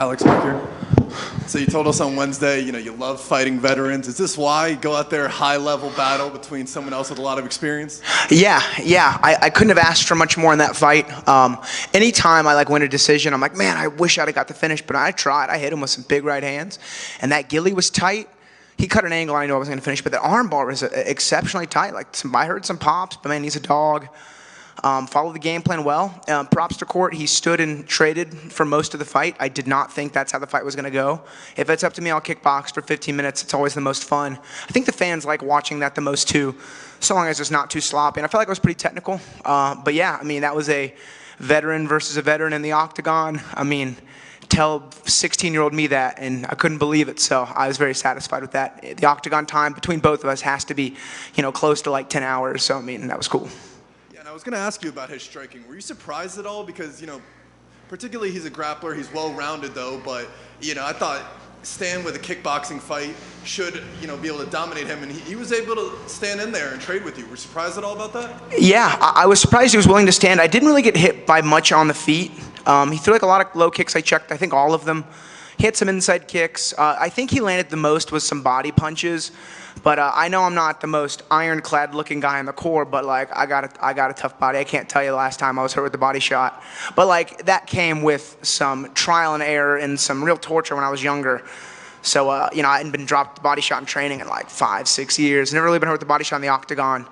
Alex Baker. So you told us on Wednesday, you love fighting veterans. Is this why you go out there, high-level battle between someone else with a lot of experience? Yeah. I couldn't have asked for much more in that fight. Anytime I win a decision, I'm like, man, I wish I'd have got the finish, but I tried. I hit him with some big right hands, and that ghillie was tight. He cut an angle, I knew I was going to finish, but the arm bar was exceptionally tight. I heard some pops, but man, he's a dog. Followed the game plan well. Props to Court. He stood and traded for most of the fight. I did not think that's how the fight was going to go. If it's up to me, I'll kickbox for 15 minutes. It's always the most fun. I think the fans like watching that the most too, so long as it's not too sloppy. And I felt like it was pretty technical. But yeah, that was a veteran versus a veteran in the octagon. Tell 16-year-old me that, and I couldn't believe it, so I was very satisfied with that. The octagon time between both of us has to be, close to 10 hours, so that was cool. I was going to ask you about his striking. Were you surprised at all? Because, particularly he's a grappler. He's well-rounded, though. But, I thought Stan with a kickboxing fight should, be able to dominate him. And he was able to stand in there and trade with you. Were you surprised at all about that? Yeah, I was surprised he was willing to stand. I didn't really get hit by much on the feet. He threw a lot of low kicks. I checked, I think, all of them. He had some inside kicks. I think he landed the most with some body punches. But I know I'm not the most ironclad looking guy in the core, but I got a tough body. I can't tell you the last time I was hurt with the body shot. But that came with some trial and error and some real torture when I was younger. So I hadn't been dropped the body shot in training in 5-6 years. Never really been hurt with the body shot in the octagon.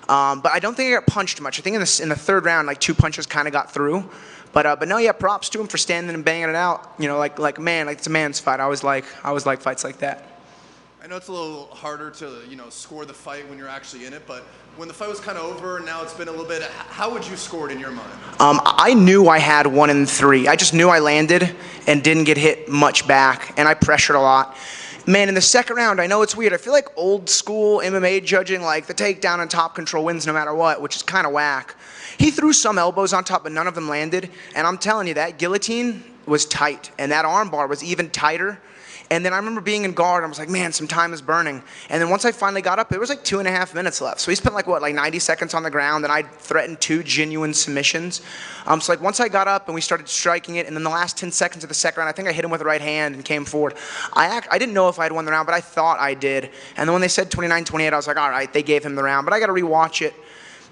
But I don't think I got punched much. I think in the third round, 2 punches kind of got through. But no, yeah, props to him for standing and banging it out. It's a man's fight. I always like fights like that. I know it's a little harder to, score the fight when you're actually in it, but when the fight was kind of over and now it's been a little bit, how would you score it in your mind? I knew I had 1 in 3. I just knew I landed and didn't get hit much back, and I pressured a lot. Man, in the second round, I know it's weird. I feel like old school MMA judging, the takedown and top control wins no matter what, which is kind of whack. He threw some elbows on top, but none of them landed, and I'm telling you, that guillotine was tight, and that arm bar was even tighter. And then I remember being in guard, and I was like, man, some time is burning. And then once I finally got up, it was 2.5 minutes left. So he spent 90 seconds on the ground, and I threatened 2 genuine submissions. So once I got up and we started striking it, and then the last 10 seconds of the second round, I think I hit him with the right hand and came forward. I didn't know if I had won the round, but I thought I did. And then when they said 29-28, I was like, all right, they gave him the round. But I got to rewatch it.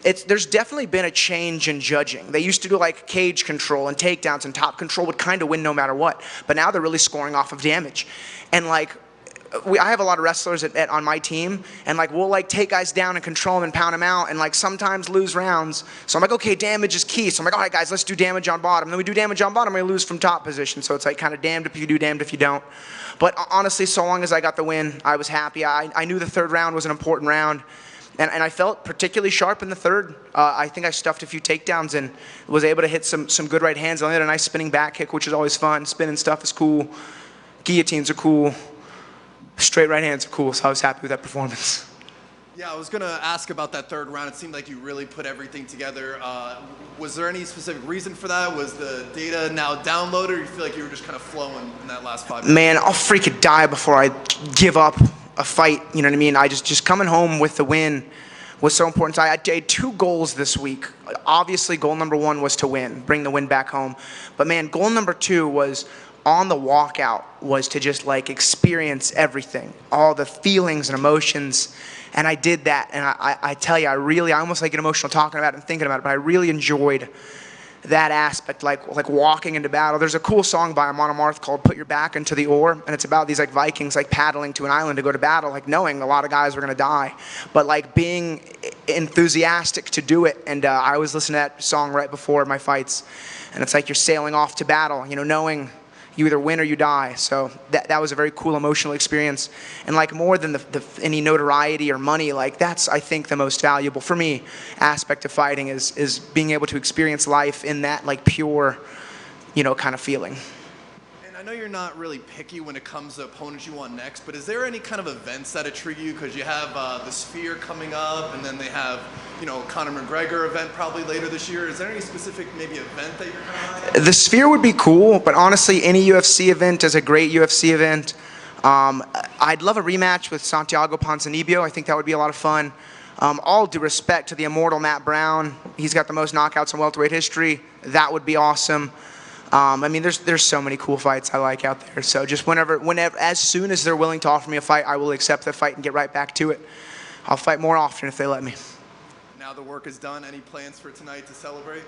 There's definitely been a change in judging. They used to do cage control and takedowns, and top control would kind of win no matter what. But now they're really scoring off of damage. And I have a lot of wrestlers on my team, and we'll take guys down and control them and pound them out, and sometimes lose rounds. So I'm okay, damage is key. So I'm all right, guys, let's do damage on bottom. And then we do damage on bottom, we lose from top position. So it's kind of damned if you do, damned if you don't. But honestly, so long as I got the win, I was happy. I knew the third round was an important round. And I felt particularly sharp in the third. I think I stuffed a few takedowns and was able to hit some good right hands. I had a nice spinning back kick, which is always fun. Spinning stuff is cool. Guillotines are cool. Straight right hands are cool, so I was happy with that performance. Yeah, I was going to ask about that third round. It seemed like you really put everything together. Was there any specific reason for that? Was the data now downloaded, or you feel like you were just kind of flowing in that last 5 minutes? Man, I'll freaking die before I give up a fight, you know what I mean? I just coming home with the win was so important. So I had 2 goals this week. Obviously, goal number 1 was to win, bring the win back home. But man, goal number 2 was on the walkout, was to just experience everything, all the feelings and emotions. And I did that. And I tell you, I almost get emotional talking about it and thinking about it, but I really enjoyed that aspect, walking into battle. There's a cool song by Morono called "Put Your Back Into the Oar," and it's about these Vikings paddling to an island to go to battle, knowing a lot of guys were gonna die, but being enthusiastic to do it. And I always listen to that song right before my fights, and it's you're sailing off to battle, knowing you either win or you die. So that was a very cool emotional experience. And more than any notoriety or money, that's, I think, the most valuable for me aspect of fighting is being able to experience life in that pure, kind of feeling. And I know you're not really picky when it comes to opponents you want next, but is there any kind of events that intrigue you? Because you have the Sphere coming up, and then they have, Conor McGregor event probably later this year. Is there any specific maybe event that you're kind of like? The Sphere would be cool, but honestly, any UFC event is a great UFC event. I'd love a rematch with Santiago Ponzinibbio. I think that would be a lot of fun. All due respect to the immortal Matt Brown. He's got the most knockouts in welterweight history. That would be awesome. I mean, there's so many cool fights I like out there. So just whenever, as soon as they're willing to offer me a fight, I will accept the fight and get right back to it. I'll fight more often if they let me. Now the work is done. Any plans for tonight to celebrate?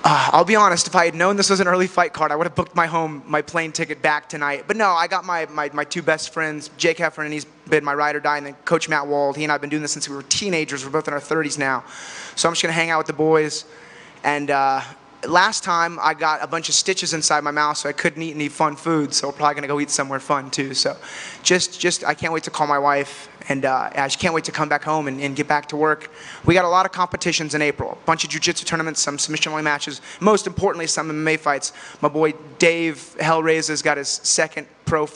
I'll be honest, if I had known this was an early fight card, I would have booked my plane ticket back tonight. But no, I got my two best friends, Jake Heffernan, and he's been my ride or die, and then Coach Matt Wald. He and I have been doing this since we were teenagers. We're both in our 30s now. So I'm just going to hang out with the boys. And last time, I got a bunch of stitches inside my mouth, so I couldn't eat any fun food. So we're probably going to go eat somewhere fun, too. So just I can't wait to call my wife. And I just can't wait to come back home and get back to work. We got a lot of competitions in April. A bunch of jiu-jitsu tournaments, some submission-only matches. Most importantly, some MMA fights. My boy Dave Hellraiser's got his third pro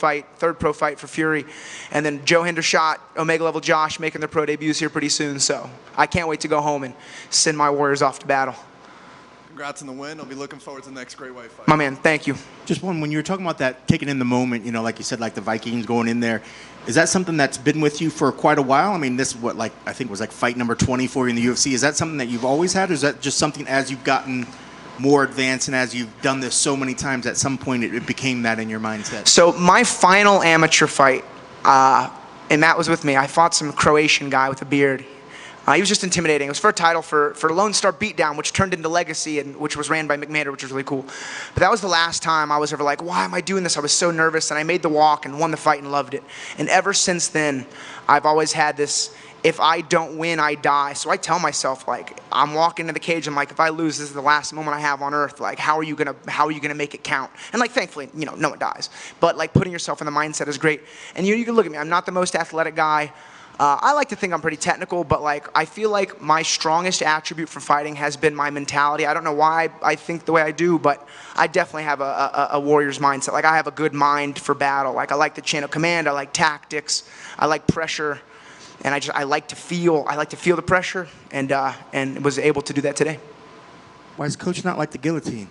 fight for Fury. And then Joe Hendershot, Omega Level Josh making their pro debuts here pretty soon. So I can't wait to go home and send my warriors off to battle. Congrats on the win. I'll be looking forward to the next great white fight. My man, thank you. Just one, when you were talking about that, taking in the moment, like you said, like the Vikings going in there, is that something that's been with you for quite a while? I mean, this is what, I think was fight number 20 for you in the UFC. Is that something that you've always had, or is that just something as you've gotten more advanced and as you've done this so many times, at some point it became that in your mindset? So my final amateur fight, and Matt was with me, I fought some Croatian guy with a beard. He was just intimidating. It was for a title for Lone Star Beatdown, which turned into Legacy, and which was ran by McMahon, which was really cool. But that was the last time I was ever like, why am I doing this? I was so nervous, and I made the walk and won the fight and loved it. And ever since then, I've always had this, if I don't win, I die. So I tell myself, I'm walking into the cage, I'm like, if I lose, this is the last moment I have on earth. How are you gonna make it count? And thankfully, no one dies. But putting yourself in the mindset is great. And you can look at me, I'm not the most athletic guy. I like to think I'm pretty technical, but I feel like my strongest attribute for fighting has been my mentality. I don't know why I think the way I do, but I definitely have a warrior's mindset. I have a good mind for battle. I like the chain of command. I like tactics. I like pressure, and I like to feel the pressure, and was able to do that today. Why does Coach not like the guillotine?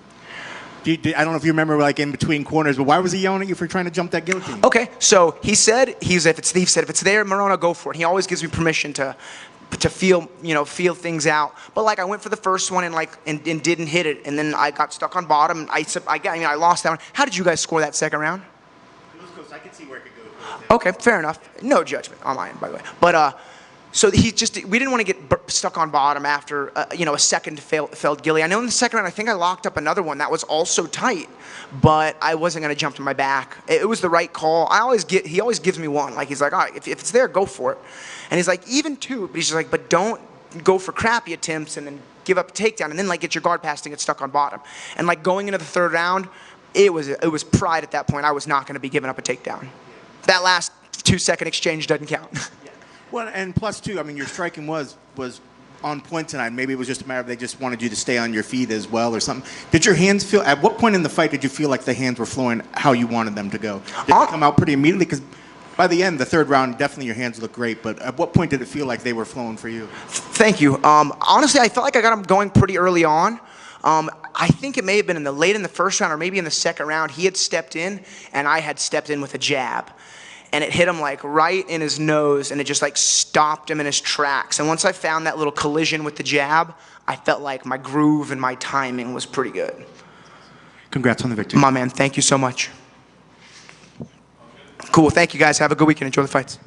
I don't know if you remember, in between corners, but why was he yelling at you for trying to jump that guillotine? Okay, so he said, if it's there, Morono, go for it. He always gives me permission to feel things out. But I went for the first one and didn't hit it, and then I got stuck on bottom. I lost that one. How did you guys score that second round? It was close. I could see where it could go. Okay, fair enough. No judgment on my end, by the way. But so we didn't want to get stuck on bottom after a second failed ghillie. I know in the second round I think I locked up another one that was also tight, but I wasn't going to jump to my back. It was the right call. He always gives me one. He's like, all right, if it's there, go for it. And he's like, even two. But he's just like, but don't go for crappy attempts and then give up a takedown and then get your guard passed and get stuck on bottom. And going into the third round, it was pride at that point. I was not going to be giving up a takedown. That last 2-second exchange doesn't count. Well, and plus, too, your striking was on point tonight. Maybe it was just a matter of they just wanted you to stay on your feet as well or something. Did your hands feel, at what point in the fight did you feel like the hands were flowing how you wanted them to go? Did they come out pretty immediately? Because by the end, the third round, definitely your hands looked great. But at what point did it feel like they were flowing for you? Thank you. Honestly, I felt like I got them going pretty early on. I think it may have been late in the first round or maybe in the second round. He had stepped in, and I had stepped in with a jab. And it hit him right in his nose, and it just stopped him in his tracks. And once I found that little collision with the jab, I felt like my groove and my timing was pretty good. Congrats on the victory. My man, thank you so much. Cool, thank you guys. Have a good weekend. Enjoy the fights.